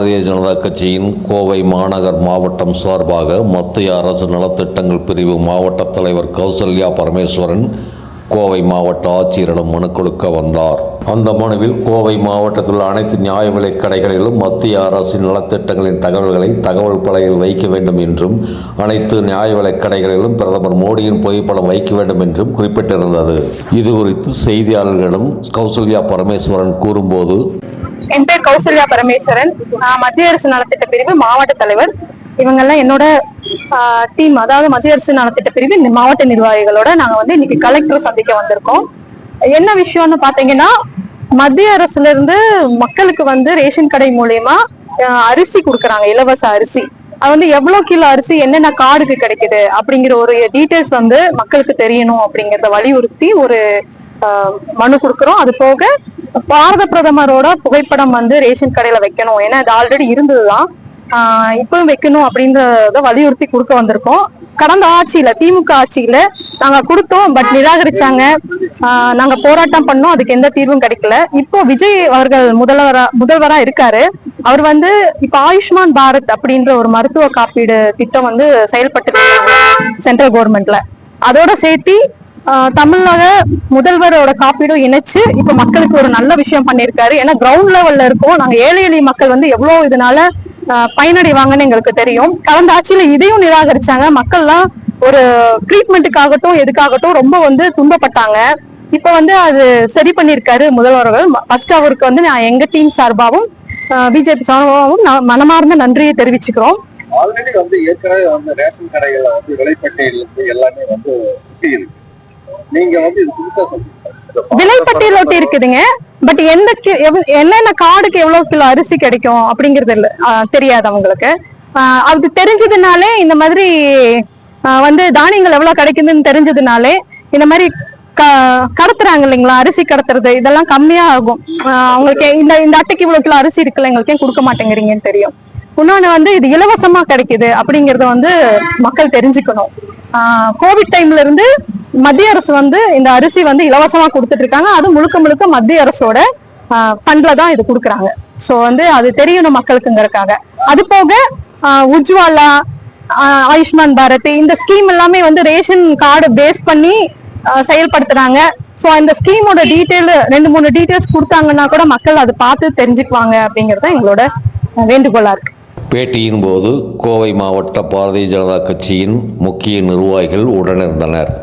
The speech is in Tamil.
பாரதிய ஜனதா கட்சியின் கோவை மாநகர் மாவட்டம் சார்பாக மத்திய அரசு நலத்திட்டங்கள் பிரிவு மாவட்ட தலைவர் கௌசல்யா பரமேஸ்வரன் கோவை மாவட்ட ஆட்சியரிடம் மனு கொடுக்க வந்தார். அந்த மனுவில் கோவை மாவட்டத்தில் உள்ள அனைத்து நியாய விலைக் கடைகளிலும் மத்திய அரசின் நலத்திட்டங்களின் தகவல்களை தகவல் பலகையில் வைக்க வேண்டும் என்றும், அனைத்து நியாய விலைக் கடைகளிலும் பிரதமர் மோடியின் புகைப்படம் வைக்க வேண்டும் என்றும் குறிப்பிட்டிருந்தது. இதுகுறித்து செய்தியாளர்களிடம் கௌசல்யா பரமேஸ்வரன் கூறும்போது, என் பேர் கௌசல்யா பரமேஸ்வரன். மத்திய அரசு நலத்திட்ட பிரிவு மாவட்ட தலைவர். இவங்கெல்லாம் என்னோட டீம், அதாவது மத்திய அரசு நலத்திட்ட பிரிவு மாவட்ட நிர்வாகிகளோட நாங்க இன்னைக்கு கலெக்டர் சந்திக்க வந்திருக்கோம். என்ன விஷயம்னு பாத்தீங்கன்னா, மத்திய அரசுல இருந்து மக்களுக்கு ரேஷன் கடை மூலியமா அரிசி கொடுக்கறாங்க, இலவச அரிசி. அது எவ்வளவு கிலோ அரிசி என்னென்ன கார்டுக்கு கிடைக்குது அப்படிங்கிற ஒரு டீடைல்ஸ் மக்களுக்கு தெரியணும் அப்படிங்கறத வலியுறுத்தி ஒரு மனு கொடுக்கறோம். அது போக பாரத பிரதமரோட புகைப்படம் ரேஷன் கடையில வைக்கணும், ஏன்னா அது ஆல்ரெடி இருந்ததுதான், இப்பவும் வைக்கணும் அப்படின்றத வலியுறுத்தி கொடுக்க வந்திருக்கோம். கடந்த ஆட்சியில, திமுக ஆட்சியில நாங்க கொடுத்தோம், பட் நிராகரிச்சாங்க. நாங்க போராட்டம் பண்ணோம், அதுக்கு எந்த தீர்வும் கிடைக்கல. இப்போ விஜய் அவர்கள் முதல்வரா இருக்காரு. அவர் இப்ப ஆயுஷ்மான் பாரத் அப்படின்ற ஒரு மருத்துவ காப்பீடு திட்டம் செயல்பட்டு சென்ட்ரல் கவர்மெண்ட்ல, அதோட சேர்த்து தமிழக முதல்வரோட காப்பீடும் இணைச்சு இப்ப மக்களுக்கு ஒரு நல்ல விஷயம் பண்ணிருக்காரு. ஏன்னா கிரவுண்ட் லெவல்ல இருக்கோம் நாங்க, ஏழை எளிய மக்கள் எவ்வளவு இதனால பயனடைவாங்கன்னு எங்களுக்கு தெரியும். கடந்த ஆட்சியில இதையும் நிராகரிச்சாங்க. மக்கள்லாம் ஒரு ட்ரீட்மெண்ட்டுக்காகட்டும் எதுக்காகட்டும் ரொம்ப துன்பப்பட்டாங்க. இப்ப அது சரி பண்ணிருக்காரு முதல்வர்கள். ஃபர்ஸ்ட் அவருக்கு நான் எங்க டீம் சார்பாகவும் பிஜேபி சார்பாகவும் மனமார்ந்த நன்றியை தெரிவிச்சுக்கிறோம். ஆல்ரெடி ஏற்கனவே ரேஷன் கடைகள் விலைப்பட்டியல் எல்லாமே இருக்கு. நீங்க விலைப்பட்டியல் ஒட்டி இருக்குதுங்க, பட் என்னென்ன கார்டுக்கு எவ்வளவு கிலோ அரிசி கிடைக்கும் அப்படிங்கறது தெரியாது அவங்களுக்கு. அது தெரிஞ்சதுனாலே இந்த மாதிரி தானியங்கள் எவ்வளவு கிடைக்குதுன்னு தெரிஞ்சதுனாலே இந்த மாதிரி கடத்துறாங்க இல்லைங்களா, அரிசி கடத்துறது இதெல்லாம் கம்மியா ஆகும். அவங்களுக்கு இந்த அட்டைக்கு இவ்வளவு கிலோ அரிசி இருக்குல்ல, எங்களுக்கு ஏன் கொடுக்க மாட்டேங்கிறீங்கன்னு தெரியும். இன்னொன்னு இது இலவசமா கிடைக்குது அப்படிங்கறத மக்கள் தெரிஞ்சுக்கணும். கோவிட் டைம்ல இருந்து மத்திய அரசு இந்த அரிசி இலவசமா கொடுத்துட்டு இருக்காங்க. அது முழுக்க முழுக்க மத்திய அரசோட ஃபண்ட்ல தான் இது கொடுக்குறாங்க. சோ அது தெரியணும் மக்களுக்குங்கிறதுக்காக. அது போக உஜ்வாலா, ஆயுஷ்மான் பாரத் இந்த ஸ்கீம் எல்லாமே ரேஷன் கார்டு பேஸ் பண்ணி செயல்படுத்துறாங்க. சோ இந்த ஸ்கீமோட டீட்டெயில் 2-3 டீட்டெயில்ஸ் கொடுத்தாங்கன்னா கூட மக்கள் அதை பார்த்து தெரிஞ்சுக்குவாங்க அப்படிங்கறத எங்களோட வேண்டுகோளா இருக்கு. பேட்டியின் போது கோவை மாவட்ட பாரதிய ஜனதா கட்சியின் முக்கிய நிர்வாகிகள் உடனிருந்தனர்.